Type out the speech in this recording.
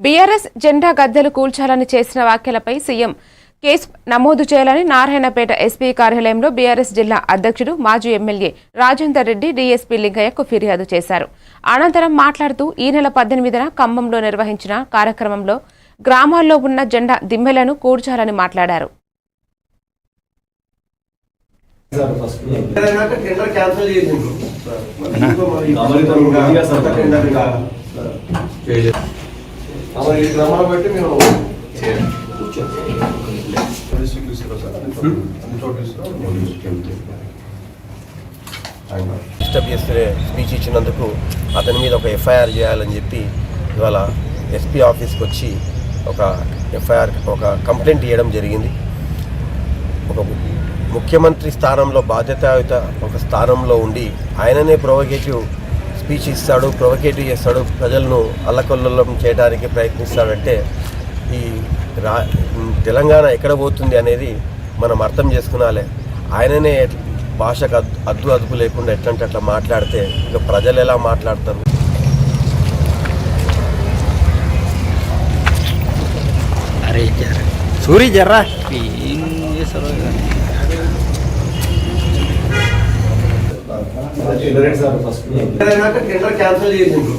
BRS జెండా గద్దెలు కూల్చాలని చేసిన వ్యాఖ్యలపై సీఎం కేసు నమోదు చేయాలని నారాయణపేట ఎస్పీ కార్యాలయంలో బీఆర్ఎస్ జిల్లా అధ్యక్షుడు మాజీ ఎమ్మెల్యే రాజేందర్ రెడ్డి డీఎస్పీ లింగయ్యకు ఫిర్యాదు చేశారు. అనంతరం మాట్లాడుతూ ఈ నెల 18న ఖమ్మంలో నిర్వహించిన కార్యక్రమంలో గ్రామాల్లో ఉన్న జెండా దిమ్మెలను కూల్చాలని మాట్లాడారు. స్పీచ్ ఇచ్చినందుకు అతని మీద ఒక ఎఫ్ఐఆర్ చేయాలని చెప్పి ఇవాళ ఎస్పీ ఆఫీస్కి వచ్చి ఒక ఎఫ్ఐఆర్ ఒక కంప్లైంట్ ఇవ్వడం జరిగింది. ఒక ముఖ్యమంత్రి స్థానంలో బాధ్యతాయుత ఒక స్థానంలో ఉండి ఆయననే ప్రొవోకేటివ్ స్పీచ్ ఇస్తాడు, ప్రొవోకేటివ్ చేస్తాడు, ప్రజలను అల్లకల్లోలం చేయడానికి ప్రయత్నిస్తాడంటే ఈ తెలంగాణ ఎక్కడ పోతుంది అనేది మనం అర్థం చేసుకునాలే. ఆయననే భాషకు అదుపు లేకుండా ఎట్లంటే అట్లా మాట్లాడితే ఇక ప్రజలు ఎలా మాట్లాడతారు? అరే సూరి జర్రా క్యాన్సల్ చేసిండ్రు.